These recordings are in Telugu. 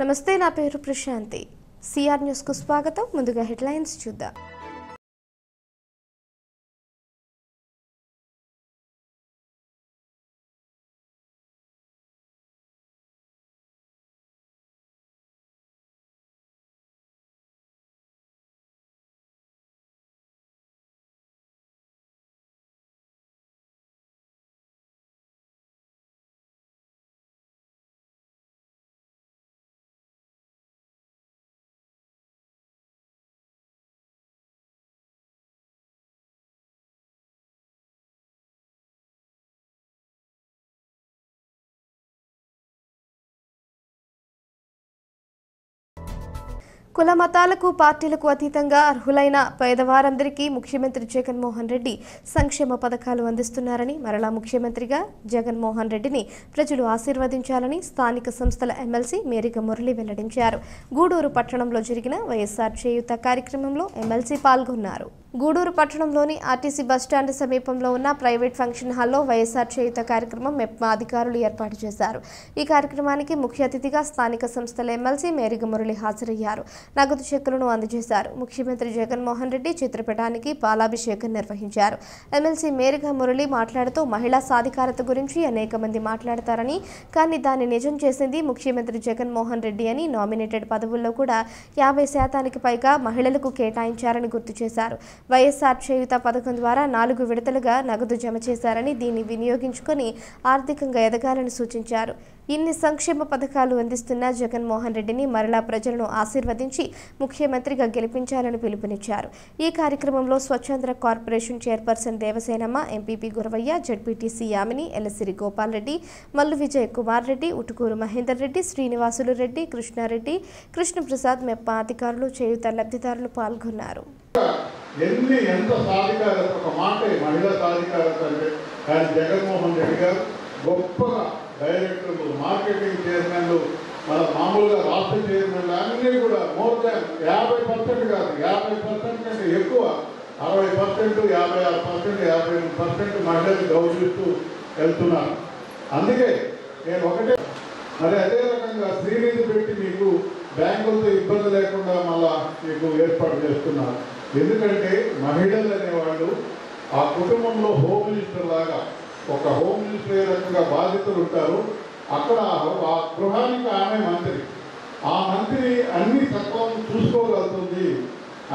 నమస్తే, నా పేరు ప్రశాంతి. సిఆర్ న్యూస్ కు స్వాగతం. ముందుగా హెడ్లైన్స్ చూద్దాం. కుల మతాలకు పార్టీలకు అతీతంగా అర్హులైన పేదవారందరికీ ముఖ్యమంత్రి జగన్మోహన్ రెడ్డి సంక్షేమ పథకాలు అందిస్తున్నారని, మరలా ముఖ్యమంత్రిగా జగన్మోహన్ రెడ్డిని ప్రజలు ఆశీర్వదించాలని స్థానిక సంస్థల ఎమ్మెల్సీ మేరిక మురళి వెల్లడించారు. గూడూరు పట్టణంలో జరిగిన వైఎస్ఆర్ చేయూత కార్యక్రమంలో ఎమ్మెల్సీ పాల్గొన్నారు. గూడూరు పట్టణంలోని ఆర్టీసీ బస్టాండ్ సమీపంలో ఉన్న ప్రైవేట్ ఫంక్షన్ హాల్లో వైఎస్ఆర్ చేయూత కార్యక్రమం మెప్మా అధికారులు ఏర్పాటు చేశారు. ఈ కార్యక్రమానికి ముఖ్య అతిథిగా స్థానిక సంస్థల ఎమ్మెల్సీ మేరిక మురళి హాజరయ్యారు. నగదు చెక్కులను అందజేశారు. ముఖ్యమంత్రి జగన్మోహన్ రెడ్డి చిత్రపటానికి పాలాభిషేకం నిర్వహించారు. ఎమ్మెల్సీ మేరిక మురళి మాట్లాడుతూ మహిళా సాధికారత గురించి అనేక మంది మాట్లాడతారని, కానీ దాన్ని నిజం చేసింది ముఖ్యమంత్రి జగన్మోహన్ రెడ్డి అని, నామినేటెడ్ పదవుల్లో కూడా 50% పైగా మహిళలకు కేటాయించారని గుర్తు చేశారు. వైఎస్ఆర్ చేయూత పథకం ద్వారా 4 విడతలుగా నగదు జమ చేశారని, దీన్ని వినియోగించుకొని ఆర్థికంగా ఎదగాలని సూచించారు. ఇన్ని సంక్షేమ పథకాలు అందిస్తున్న జగన్మోహన్ రెడ్డిని మరలా ప్రజలను ఆశీర్వదించి ముఖ్యమంత్రిగా గెలిపించాలని పిలుపునిచ్చారు. ఈ కార్యక్రమంలో స్వచ్ఛంద్ర corporation chairperson Devasenamma, MPP Guravaiah, ZPTC Yamini, Ellasiri Gopal Reddy, Mallu Vijay Kumar Reddy, Utukuru Mahender Reddy, Srinivasulu Reddy, Krishnareddy, Krishnaprasad, MEPMA అధికారులు, చేయూత లబ్ధిదారులు పాల్గొన్నారు. ఎంత సాధికారత, ఒక మాట మహిళా సాధికారత అంటే కానీ జగన్మోహన్ రెడ్డి గారు గొప్పగా డైరెక్టర్లు, మార్కెటింగ్ చైర్మన్లు, మన మామూలుగా రాష్ట్ర చైర్మన్లు అన్నీ కూడా మోర్ దాన్ 50% కాదు, 50% కంటే ఎక్కువ, 60%, 56%, 58% మహిళలు గౌరవిస్తూ వెళ్తున్నారు. అందుకే నేను ఒకటే మరి అదే రకంగా శ్రీనిధి పెట్టి మీకు బ్యాంకులతో ఇబ్బంది లేకుండా మళ్ళా మీకు ఏర్పాటు చేస్తున్నారు. ఎందుకంటే మహిళలు అనేవాళ్ళు ఆ కుటుంబంలో హోమ్ మినిస్టర్ లాగా, ఒక హోమ్ మినిస్టర్ ఏ రకంగా బాధ్యతలు ఉంటారు. అక్కడ ఆ గృహానికి ఆమె మంత్రి, ఆ మంత్రి అన్ని తత్వాలను చూసుకోగలుగుతుంది,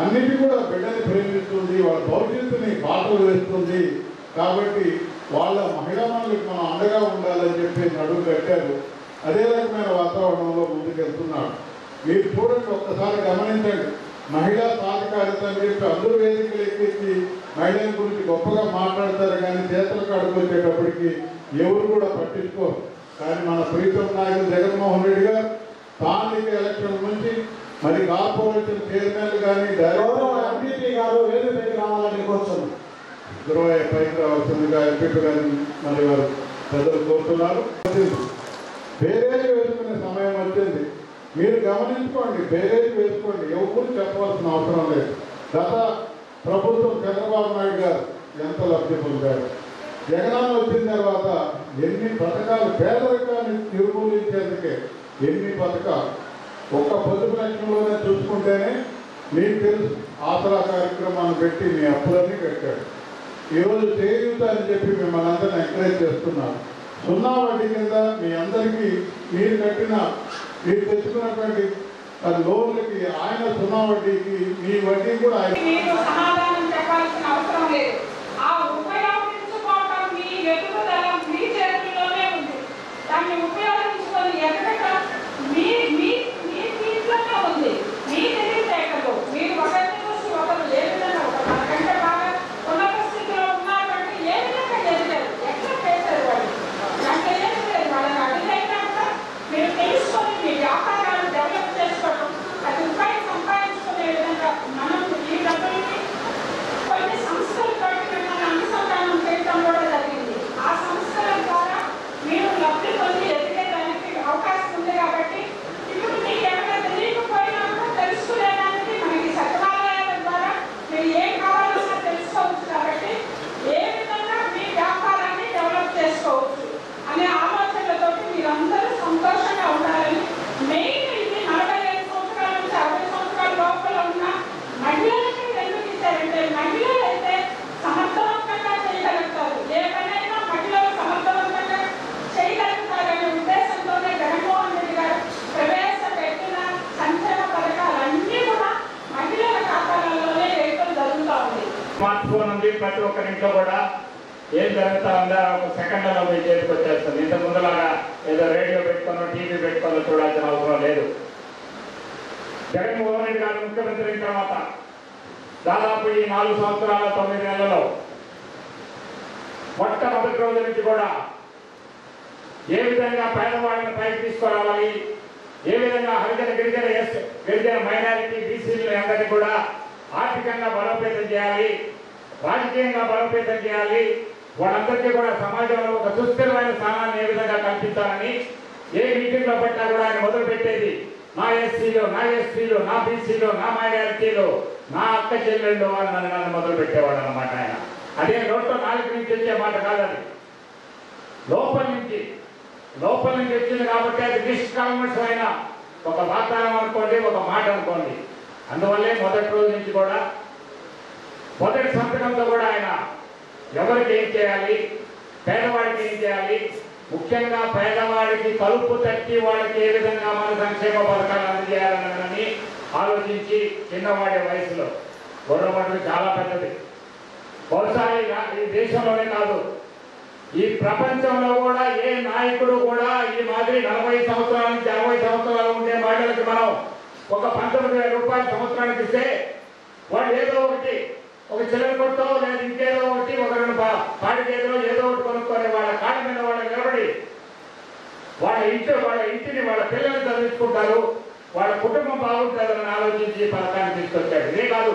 అన్నిటి కూడా బిడ్డని ప్రేమిస్తుంది, వాళ్ళ భవిష్యత్తుని బాటలు వేస్తుంది. కాబట్టి వాళ్ళ మహిళా మనులకు మనం అండగా ఉండాలని చెప్పి నడుము కట్టారు. అదే రకమైన వాతావరణంలో ముందుకెళ్తున్నాడు. మీరు చూడండి, ఒక్కసారి గమనించండి. మహిళా సాధికారిత అని చెప్పి అందరూ వేదికలు ఎక్కించి మహిళల గురించి గొప్పగా మాట్లాడతారు, కానీ చేతుల కాడికి వచ్చేటప్పటికి ఎవరు కూడా పట్టించుకోరు. కానీ మన ప్రీతం నాయకులు జగన్మోహన్ రెడ్డి గారు స్థానిక ఎలక్షన్ నుంచి మరి కార్పొరేషన్ చైర్మన్లు కానీ ఇరవై పైకి రావాల్సిందిగా ఎంపీ కానీ మరి వారు ప్రజలు కోరుతున్నారు. బేరేజ్ వేసుకునే సమయం వచ్చింది. మీరు గమనించుకోండి, బేరేజ్ వేసుకోండి, ఎవరు చెప్పవలసిన అవసరం లేదు. గత ప్రభుత్వం చంద్రబాబు నాయుడు గారు ఎంత లబ్ధి పొందారు, జగనన్న వచ్చిన తర్వాత ఎన్ని పథకాలు, పేదరికాన్ని నిర్మూలించేందుకే ఎన్ని పథకాలు. ఒక్క పొదుపు లక్ష్యంలోనే చూసుకుంటేనే మీకు తెలుసు. ఆసరా కార్యక్రమాన్ని పెట్టి మీ అప్పులన్నీ కట్టాడు. ఈరోజు చేయూత అని చెప్పి మిమ్మల్ని అందరినీ ఎంకరేజ్ చేస్తున్నారు. 0 వడ్డీ కింద మీ అందరికీ మీరు తెచ్చుకున్నటువంటి లోన్లకి ఆయన 0 వడ్డీకి మీ వడ్డీ కూడా ఆయన అవకాశం ప్రతి ఒక్కరింట్లో కూడా ఏం జరుగుతా ఉందా ఒక సెకండ్లలో పోయి చేతికి వచ్చేస్తుంది. ఇంత ముందులాగా ఏదో రేడియో పెట్టుకోనో టీవీ పెట్టుకోనో చూడాల్సిన అవసరం లేదు. జగన్మోహన్ రెడ్డి గారు ముఖ్యమంత్రి అయిన తర్వాత దాదాపు ఈ 4 సంవత్సరాల 9 నెలలలో మొట్టమొదటి రోజు నుంచి కూడా ఏ విధంగా పేదవాళ్ళని పైకి తీసుకురావాలి, ఏ విధంగా హరిజన గిరిజన మైనారిటీ బీసీలు అందరినీ కూడా ఆర్థికంగా బలోపేతం చేయాలి, రాజకీయంగా బలోపేతం చేయాలి, వాళ్ళందరికీ కూడా సమాజంలో ఒక సుస్థిరమైన స్థానాన్ని ఏ విధంగా కల్పించాలని ఏ మీటింగ్లో పట్టినా కూడా ఆయన మొదలుపెట్టేది నా ఎస్సీలు, నా ఎస్టీలు, నా బీసీలు, నా మైనారిటీలు, నా అక్క చెల్లెళ్ళు అని నన్ను మొదలు పెట్టేవాడు అన్నమాట ఆయన. అదే నోట్లో నాలుగు నుంచి వచ్చే మాట కాదు, అది లోపల నుంచి వచ్చింది కాబట్టి అది నిష్కల్మషమైన ఒక వాతావరణం అనుకోండి, ఒక మాట అనుకోండి. అందువల్లే మొదటి రోజు నుంచి కూడా మొదటి సంతకంతో కూడా ఆయన ఎవరికి ఏం చేయాలి, పేదవాడికి ఏం చేయాలి, ముఖ్యంగా పేదవాడికి కలుపు తట్టి వాళ్ళకి ఏ విధంగా మన సంక్షేమ పథకాలు అందజేయాలని ఆలోచించి చిన్నవాడి వయసులో గొడవలు చాలా పెద్దది. బహుశా ఈ దేశంలోనే కాదు, ఈ ప్రపంచంలో కూడా ఏ నాయకుడు కూడా ఈ మాదిరి 40 సంవత్సరాల నుంచి 60 సంవత్సరాలు ఉండే మహిళలకి మనం ఒక 19,000 రూపాయల సంవత్సరానికి ఇస్తే వాళ్ళు ఏదో ఒకటి ఒక చిల్లర కొట్టో లేదా ఇంకేదో ఒకటి ఒక 2 పాడి చేతిలో ఏదో ఒకటి కొనుక్కొని వాళ్ళ కాళ్ళ మీద వాళ్ళు నిలబడి వాళ్ళ ఇంటిని వాళ్ళ పిల్లల్ని చదివించుకుంటారు, వాళ్ళ కుటుంబం బాగుంటుందని ఆలోచించి పథకాన్ని తీసుకొచ్చాడు. ఇదే కాదు,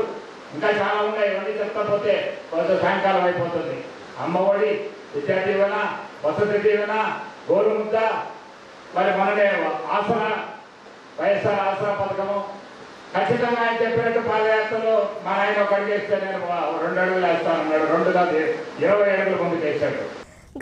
ఇంకా చాలా ఉన్నాయి. ఇవన్నీ చెప్తా పోతే కొంత సాయంకాలం అయిపోతుంది. అమ్మఒడి, విద్యా దీవెన, వసతి దీవెన, గోరుముద్ద, మరి మననే ఆసరా, వైఎస్ఆర్ ఆసరా పథకము. ఖచ్చితంగా ఆయన చెప్పినట్టు పాదయాత్రలో మన ఆయన ఒక అడుగు వేస్తే నేను 2 అడుగులు వేస్తానన్నాడు. 2 కాదు 20 అడుగుల ముందుకు వేశాడు.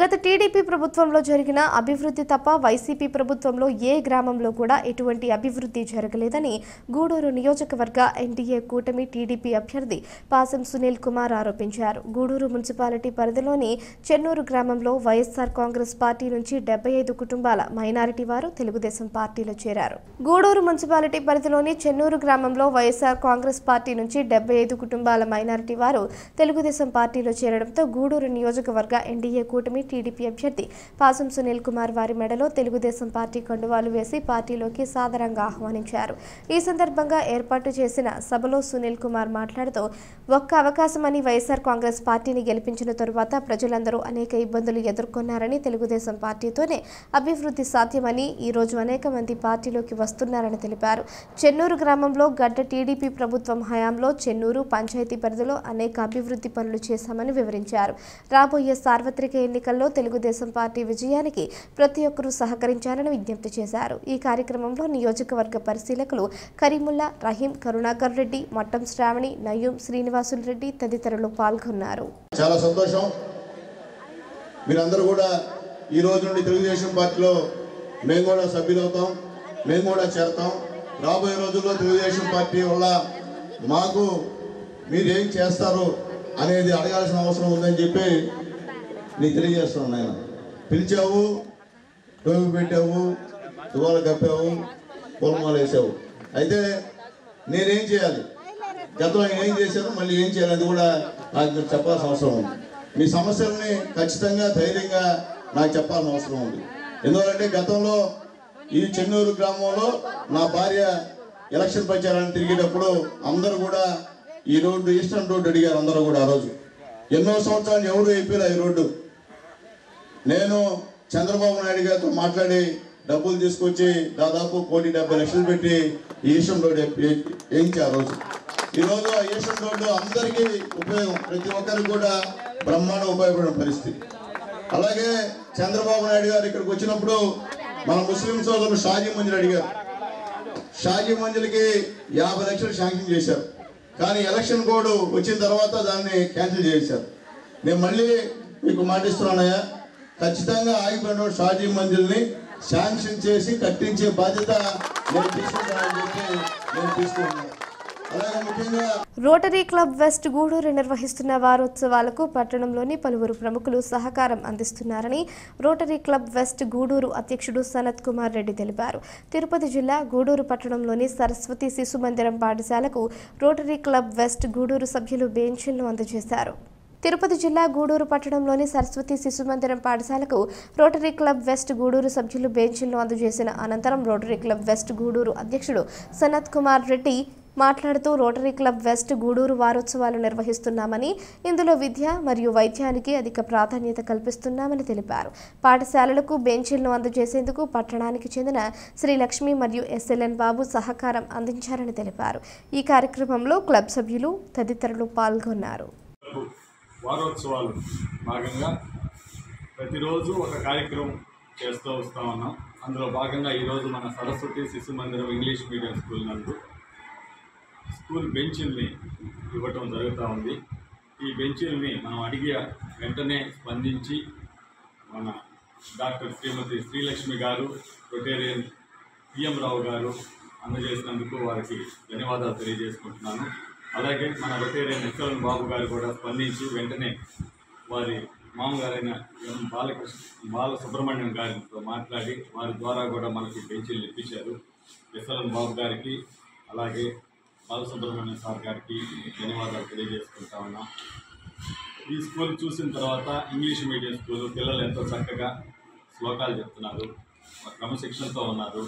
గత టీడీపీ ప్రభుత్వంలో జరిగిన అభివృద్ధి తప్ప వైసీపీ ప్రభుత్వంలో ఏ గ్రామంలో కూడా ఎటువంటి అభివృద్ధి జరగలేదని గూడూరు నియోజకవర్గ ఎన్డీఏ కూటమి టీడీపీ అభ్యర్థి పాసం సునీల్ కుమార్ ఆరోపించారు. గూడూరు మున్సిపాలిటీ పరిధిలోని చెన్నూరు గ్రామంలో వైఎస్ఆర్ కాంగ్రెస్ పార్టీ నుంచి 75 కుటుంబాల మైనారిటీ వారు తెలుగుదేశం పార్టీలో చేరారు. గూడూరు మున్సిపాలిటీ పరిధిలోని చెన్నూరు గ్రామంలో వైఎస్ఆర్ కాంగ్రెస్ పార్టీ నుంచి 75 కుటుంబాల మైనారిటీ వారు తెలుగుదేశం పార్టీలో చేరడంతో గూడూరు నియోజకవర్గ ఎన్డీఏ కూటమి టీడీపీ అభ్యర్థి పాసం సునీల్ కుమార్ వారి మెడలో తెలుగుదేశం పార్టీ కండువాలు వేసి పార్టీలోకి సాదరంగా ఆహ్వానించారు. ఈ సందర్భంగా ఏర్పాటు చేసిన సభలో సునీల్ కుమార్ మాట్లాడుతూ ఒక్క అవకాశమని వైఎస్ఆర్ కాంగ్రెస్ పార్టీని గెలిపించిన తరువాత ప్రజలందరూ అనేక ఇబ్బందులు ఎదుర్కొన్నారని, తెలుగుదేశం పార్టీతోనే అభివృద్ధి సాధ్యమని, ఈ రోజు అనేక మంది పార్టీలోకి వస్తున్నారని తెలిపారు. చెన్నూరు గ్రామంలో గడ్డ టీడీపీ ప్రభుత్వం హయాంలో చెన్నూరు పంచాయతీ పరిధిలో అనేక అభివృద్ధి పనులు చేశామని వివరించారు. రాబోయే సార్వత్రిక ఎన్నికల్లో తెలుగుదేశం పార్టీ విజయానికి ప్రతి ఒక్కరూ సహకరించాలని విజ్ఞప్తి చేశారు. ఈ కార్యక్రమంలో నియోజకవర్గ పరిశీలకులు కరీముల్లా, రహీం, కరుణాకర్ రెడ్డి, మట్టం శ్రావణి, నయూం, శ్రీనివాసులు రెడ్డి తదితరులు పాల్గొన్నారు. చాలా సంతోషం. మీరందరూ కూడా ఈ రోజు నుండి తెలుగుదేశం పార్టీలో మేము కూడా సభ్యులవుతాం, మేము కూడా చేరతాం. రాబోయే రోజుల్లో తెలుగుదేశం పార్టీ వల్ల మాకు మీరు ఏం చేస్తారు అనేది అడగాల్సిన అవసరం ఉందని చెప్పి నీకు తెలియజేస్తున్నాను. ఆయన పిలిచావు, డోబి పెట్టావు, దువాలు కప్పావు, పొలమాలు వేసావు. అయితే నేనేం చేయాలి, గతంలో ఏం చేశాను, మళ్ళీ ఏం చేయాలని కూడా నాకు మీరు చెప్పాల్సిన అవసరం ఉంది. మీ సమస్యల్ని ఖచ్చితంగా ధైర్యంగా నాకు చెప్పాల్సిన అవసరం ఉంది. ఎందుకంటే గతంలో ఈ చెన్నూరు గ్రామంలో నా భార్య ఎలక్షన్ ప్రచారాన్ని తిరిగేటప్పుడు అందరూ కూడా ఈ రోడ్డు ఈస్టర్న్ రోడ్డు అడిగారు. అందరూ కూడా ఆ రోజు ఎన్నో సంవత్సరాలు ఎవరు అయిపోయారు ఈ రోడ్డు. నేను చంద్రబాబు నాయుడు గారితో మాట్లాడి డబ్బులు తీసుకొచ్చి దాదాపు 1,70,00,000 పెట్టి ఈస్టర్న్ రోడ్డు వేయించి ఆ రోజు. ఈరోజు ఆ ఈస్టర్న్ రోడ్డు అందరికీ ఉపయోగం, ప్రతి ఒక్కరికి కూడా బ్రహ్మాండ ఉపయోగపడిన పరిస్థితి. అలాగే చంద్రబాబు నాయుడు గారు ఇక్కడికి వచ్చినప్పుడు మన ముస్లిం సోదరులు షాజీ మంజిల్ అడిగారు. షాజీ మంజిల్కి 50 లక్షలు శాంక్షన్ చేశారు. కానీ ఎలక్షన్ కోడ్ వచ్చిన తర్వాత దాన్ని క్యాన్సిల్ చేశారు. నేను మళ్ళీ మీకు మాటిస్తున్నానయ్యా, ఖచ్చితంగా ఆగిపోయిన షాజీ మంజిల్ని శాంక్షన్ చేసి కట్టించే బాధ్యత నేను తీసుకుంటానని చెప్పి నేను తీసుకున్నాను. అలాగే ముఖ్యంగా రోటరీ క్లబ్ వెస్ట్ గూడూరు నిర్వహిస్తున్న వారోత్సవాలకు పట్టణంలోని పలువురు ప్రముఖులు సహకారం అందిస్తున్నారని రోటరీ క్లబ్ వెస్ట్ గూడూరు అధ్యక్షుడు సనత్ కుమార్ రెడ్డి తెలిపారు. తిరుపతి జిల్లా గూడూరు పట్టణంలోని సరస్వతి శిశు మందిరం పాఠశాలకు రోటరీ క్లబ్ వెస్ట్ గూడూరు సభ్యులు బెంచీలను అందజేశారు. తిరుపతి జిల్లా గూడూరు పట్టణంలోని సరస్వతి శిశు మందిరం పాఠశాలకు రోటరీ క్లబ్ వెస్ట్ గూడూరు సభ్యులు బెంచీలను అందజేసిన అనంతరం రోటరీ క్లబ్ వెస్ట్ గూడూరు అధ్యక్షుడు సనత్ కుమార్ రెడ్డి మాట్లాడుతూ రోటరీ క్లబ్ వెస్ట్ గూడూరు వారోత్సవాలు నిర్వహిస్తున్నామని, ఇందులో విద్య మరియు వైద్యానికి అధిక ప్రాధాన్యత కల్పిస్తున్నామని తెలిపారు. పాఠశాలలకు బెంచీలను అందజేసేందుకు పట్టణానికి చెందిన శ్రీ లక్ష్మి మరియు ఎస్ఎల్ఎన్ బాబు సహకారం అందించారని తెలిపారు. ఈ కార్యక్రమంలో క్లబ్ సభ్యులు తదితరులు పాల్గొన్నారు. వారోత్సవాలు భాగంగా ప్రతిరోజు ఒక కార్యక్రమం చేస్తూ వస్తూ ఉన్నాం. అందులో భాగంగా ఈరోజు మన సరస్వతి శిశు మందిరం ఇంగ్లీష్ మీడియం స్కూల్ నందు స్కూల్ బెంచీల్ని ఇవ్వటం జరుగుతూ ఉంది. ఈ బెంచీల్ని మనం అడిగే వెంటనే స్పందించి మన డాక్టర్ శ్రీమతి శ్రీలక్ష్మి గారు, రొటేరియన్ పిఎం రావు గారు అందజేసినందుకు వారికి ధన్యవాదాలు తెలియజేసుకుంటున్నాను. అలాగే మన రొటేరియన్ ఎస్ఎల్ఎన్ బాబు గారు కూడా స్పందించి వెంటనే వారి మామగారైన ఎం బాలసుబ్రహ్మణ్యం గారితో మాట్లాడి వారి ద్వారా కూడా మనకి బెంచీలు ఇప్పించారు. ఎస్ఎల్ఎన్ బాబు గారికి అలాగే బాలసుబ్రహ్మణ్యం సార్ గారికి ధన్యవాదాలు తెలియజేసుకుంటా ఉన్నాం. ఈ స్కూల్ చూసిన తర్వాత ఇంగ్లీష్ మీడియం స్కూల్ పిల్లలు ఎంతో చక్కగా శ్లోకాలు చెప్తున్నారు, క్రమశిక్షణతో ఉన్నారు.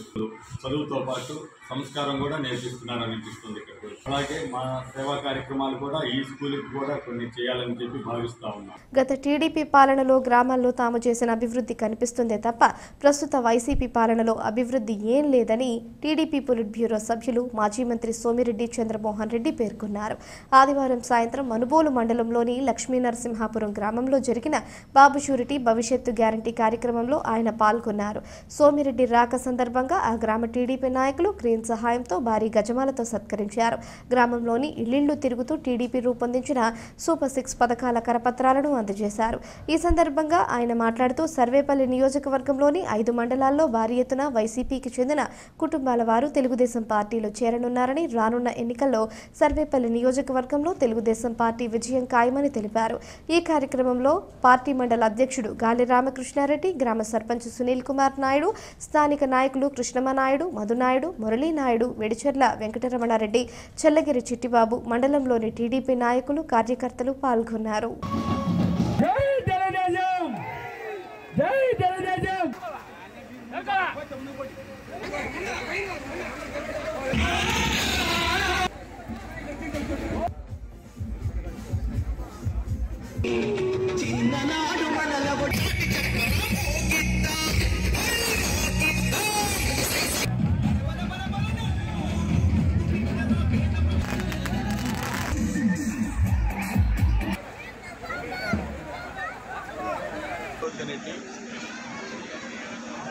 చదువుతో పాటు సంస్కారం కూడా నేర్పిస్తున్నారు అనిపిస్తుంది ఇక్కడ. అలాగే మా సేవా కార్యక్రమాలు కూడా ఈ స్కూల్కి కూడా కొన్ని చేయాలని చెప్పి భావిస్తా ఉన్నాం. గత టీడీపీ పాలనలో గ్రామాల్లో తాము చేసిన అభివృద్ధి కనిపిస్తుందే తప్ప ప్రస్తుత వైసీపీ పాలనలో అభివృద్ధి ఏం లేదని టీడీపీ పొలిట్ బ్యూరో సభ్యులు మాజీ మంత్రి సోమిరెడ్డి చంద్రమోహన్ రెడ్డి పేర్కొన్నారు. ఆదివారం సాయంత్రం మనుబోలు మండలంలోని లక్ష్మీనరసింహాపురం గ్రామంలో జరిగిన బాబు షూరిటీ భవిష్యత్తు గ్యారంటీ కార్యక్రమంలో ఆయన పాల్గొన్నారు. సోమిరెడ్డి రాక సందర్భంగా ఆ గ్రామ టీడీపీ నాయకులు క్రేన్ సహాయంతో భారీ గజమాలతో సత్కరించారు. గ్రామంలోని ఇళ్లిళ్లు తిరుగుతూ టీడీపీ రూపొందించిన సూపర్ 6 పథకాల కరపత్రాలను అందజేశారు. ఈ సందర్భంగా ఆయన మాట్లాడుతూ సర్వేపల్లి నియోజకవర్గంలోని 5 మండలాల్లో భారీ ఎత్తున వైసీపీకి చెందిన కుటుంబాల వారు తెలుగుదేశం పార్టీలో చేరనున్నారని, రానున్న ఎన్నికల్లో సర్వేపల్లి నియోజకవర్గంలో తెలుగుదేశం పార్టీ విజయం ఖాయమని తెలిపారు. ఈ కార్యక్రమంలో పార్టీ మండల అధ్యక్షుడు గాలి రామకృష్ణారెడ్డి, గ్రామ సర్పంచ్ సునీల్ కుమార్ నాయుడు, స్థానిక నాయకులు కృష్ణమనాయుడు, మధునాయుడు, మురళీనాయుడు, వెడిచెర్ల వెంకటరమణారెడ్డి, చెల్లగిరి చిట్టిబాబు, మండలంలోని టీడీపీ నాయకులు, కార్యకర్తలు పాల్గొన్నారు.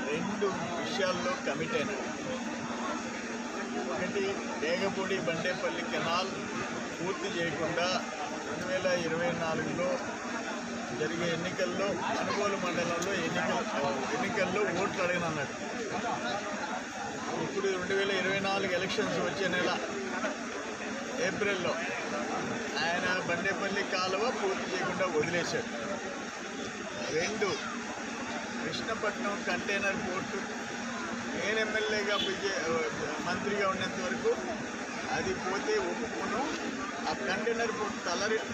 రెండు విషయాల్లో కమిట్ అయినాడు. ఒకటి, డేగపూడి బండేపల్లి కెనాల్ పూర్తి చేయకుండా 2024లో జరిగే ఎన్నికల్లో మనుగోలు మండలంలో ఎన్నికల్లో ఓట్లు అడిగినన్నాడు. ఇప్పుడు 2024 ఎలక్షన్స్ వచ్చే నెల ఏప్రిల్లో ఆయన బండేపల్లి కాలువ పూర్తి చేయకుండా వదిలేశాడు. 2, కృష్ణపట్నం కంటైనర్ పోర్టు నేను ఎమ్మెల్యేగా మంత్రిగా ఉన్నంత వరకు అది పోతే ఒప్పుకోను, ఆ కంటైనర్ పోర్టు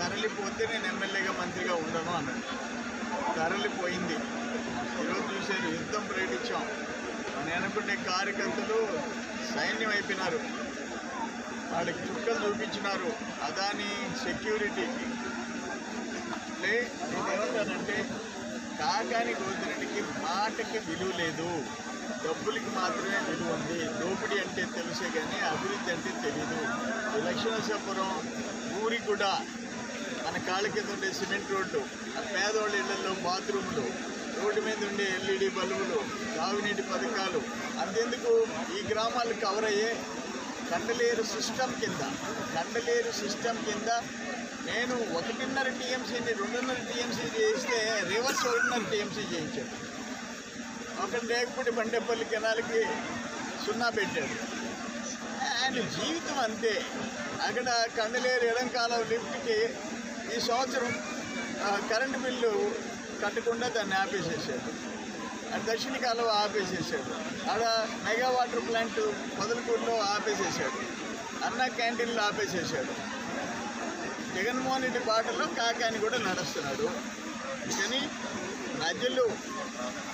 తరలిపోతే నేను ఎమ్మెల్యేగా మంత్రిగా ఉండను అన్నాడు. తరలిపోయింది. ఈరోజు చూశారు, యుద్ధం ప్రకటించాం. నేను అనుకునే కార్యకర్తలు సైన్యం అయిపోయినారు. వాళ్ళకి చుక్కలు చూపించినారు. అదాని సెక్యూరిటీకి నేనేమంటానంటే, కాకాని గోతిరెడ్డికి మాటకి విలువ లేదు, డబ్బులకి మాత్రమే విలువ ఉంది. దోపిడీ అంటే తెలుసే కానీ అభివృద్ధి అంటే తెలీదు. లక్ష్మీనరసింహాపురం ఊరికి కూడా మన కాళ్ళ కింద ఉండే సిమెంట్ రోడ్డు, పేదవాళ్ళ ఇళ్లలో బాత్రూములు, రోడ్డు మీద ఉండే ఎల్ఈడి బల్బులు, తాగునీటి పథకాలు, అంతెందుకు ఈ గ్రామాలు కవర్ అయ్యే కండలేరు సిస్టమ్ కింద నేను 1.5 టీఎంసీని 2.5 టీఎంసీ చేస్తే రివర్స్ 1.5 టీఎంసీ చేయించాడు. అక్కడ లేకపోతే బండేపల్లి కెనాల్కి 0 పెట్టాడు. ఆయన జీవితం అంతే. అక్కడ కండలేరు ఎడంకాలం లిఫ్ట్కి ఈ సంవత్సరం కరెంటు బిల్లు కట్టకుండా దాన్ని ఆపేసేసాడు. దక్షిణ కాలువ ఆపేసేసాడు. ఆడ మెగా వాటర్ ప్లాంట్ మొదలకూరులో ఆపేసేసాడు. అన్న క్యాంటీన్లో ఆపేసేసాడు. జగన్మోహన్ రెడ్డి బాటలో కాకాని కూడా నడుస్తున్నాడు. కానీ ప్రజలు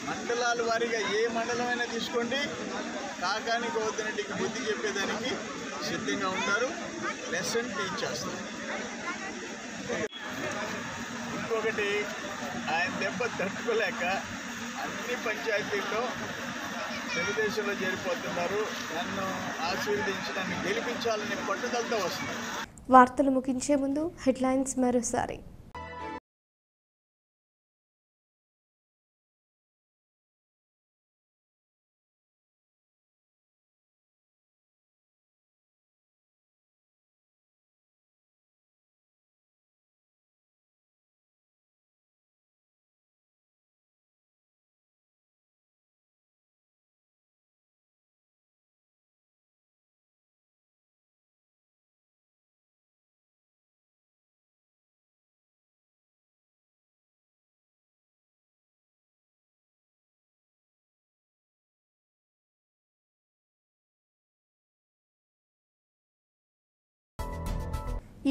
మండలాల వారీగా ఏ మండలమైనా తీసుకోండి, కాకాని గోవర్ధన్ రెడ్డికి బుద్ధి చెప్పేదానికి సిద్ధంగా ఉంటారు, లెసన్ టీచ్ చేస్తారు. ఇంకొకటి, ఆయన దెబ్బ తట్టుకోలేక అన్ని పంచాయతీల్లో తెలుగుదేశంలో చేరిపోతున్నారు. నన్ను ఆశీర్వదించి నన్ను గెలిపించాలని పట్టుదలతో వస్తున్నారు. వార్తలు ముగించే ముందు హెడ్లైన్స్ మరోసారి.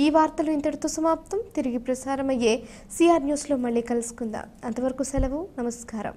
ఈ వార్తలు ఇంతటితో సమాప్తం. తిరిగి ప్రసారమయ్యే సిఆర్ న్యూస్లో మళ్ళీ కలుసుకుందాం. అంతవరకు సెలవు. నమస్కారం.